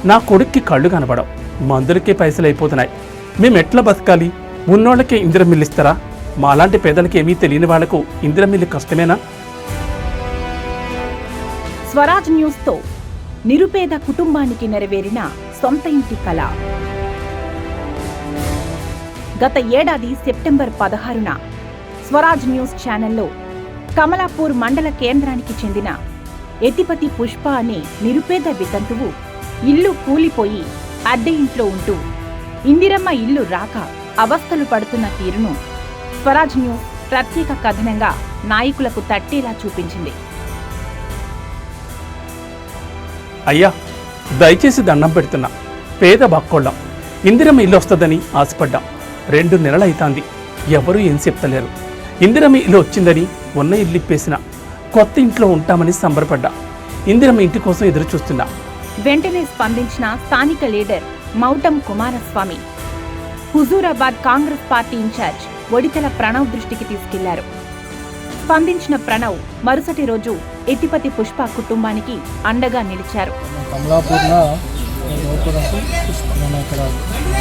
నా కొడుక్కి కళ్ళు కనబడవు, మందులకే పైసలు అయిపోతున్నాయి. మేమెట్లా బతకాలి? ఉన్నోళ్ళకే ఇందిరం మిల్లు ఇస్తారా? మాలాంటి పేదలకి ఏమీ తెలియని వాళ్లకు ఇందిరం మిల్లు కష్టమేనా? స్వరాజ్ న్యూస్తో నిరుపేద కుటుంబానికి నెరవేరిన సొంత ఇంటి కల. గత ఏడాది సెప్టెంబర్ 16న స్వరాజ్ న్యూస్ ఛానల్లో కమలాపూర్ మండల కేంద్రానికి చెందిన ఎతిపతి పుష్ప అనే నిరుపేద వితంతువు ఇల్లు కూలిపోయి అద్దె ఇంట్లో ఉంటూ ఇందిరమ్మ ఇల్లు రాక అవస్థలు పడుతున్న తీరును స్వరాజ్ న్యూస్ ప్రత్యేక కథనంగా నాయకులకు తట్టేలా చూపించింది. అయ్యా, దయచేసి దండం పెడుతున్నా. పేద బక్కోళ్ళం, ఇందిరమ్మ ఇల్లు వస్తుందని ఆశపడ్డాం. 2 నెలలైతాంది, ఎవరూ ఏం చెప్తలేరు. ఇందిరమ్మ ఇల్లు వచ్చిందని ఉన్న ఇల్లు ఇప్పేసిన, కొత్త ఇంట్లో ఉంటామని సంబరపడ్డా. ఇందిరమ్మ ఇంటి కోసం ఎదురు చూస్తున్నా. వెంటనే స్పందించిన స్థానిక leader మౌటం Kumaraswamy Huzurabad Congress party incharge Odithela Pranav దృష్టికి తీసుకెళ్లారు. స్పందించిన ప్రణవ్ మరుసటి రోజు ఎతిపతి పుష్ప కుటుంబానికి అండగా నిలిచారు. కమలాపూర్లో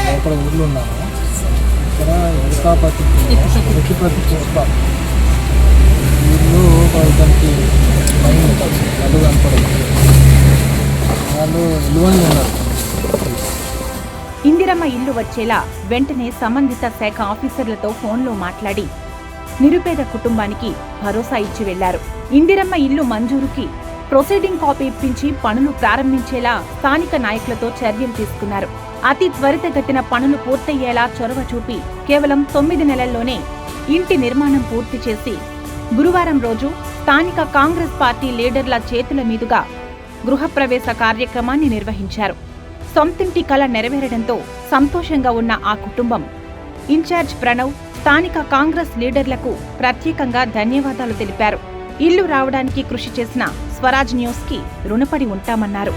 లోపల ఊర్లో ఉన్నాను. ఇక్కడ ఎతిపతి పుష్ప వీళ్ళు దానికి నడు కనపడదు, వాళ్ళు నిలువని ఉన్నారు. ఇందిరమ్మ ఇల్లు వచ్చేలా వెంటనే సంబంధిత శాఖ ఆఫీసర్లతో ఫోన్లో మాట్లాడి నిరుపేద కుటుంబానికి భరోసా ఇచ్చి వెళ్లారు. ఇందిరమ్మ ఇల్లు మంజూరుకి ప్రొసీడింగ్ కాపీ ఇప్పించి పనులు ప్రారంభించేలా స్థానిక నాయకులతో చర్యలు తీసుకున్నారు. అతి త్వరితగతిన పనులు పూర్తయ్యేలా చొరవ చూపి కేవలం 9 నెలల్లోనే ఇంటి నిర్మాణం పూర్తి చేసి గురువారం రోజు స్థానిక కాంగ్రెస్ పార్టీ లీడర్ల చేతుల మీదుగా గృహప్రవేశ కార్యక్రమాన్ని నిర్వహించారు. సొంతింటి కల నెరవేరడంతో సంతోషంగా ఉన్న ఆ కుటుంబం ఇన్ఛార్జ్ ప్రణవ్ స్థానిక కాంగ్రెస్ లీడర్లకు ప్రత్యేకంగా ధన్యవాదాలు తెలిపారు. ఇల్లు రావడానికి కృషి చేసిన స్వరాజ్ న్యూస్ కి రుణపడి ఉంటామన్నారు.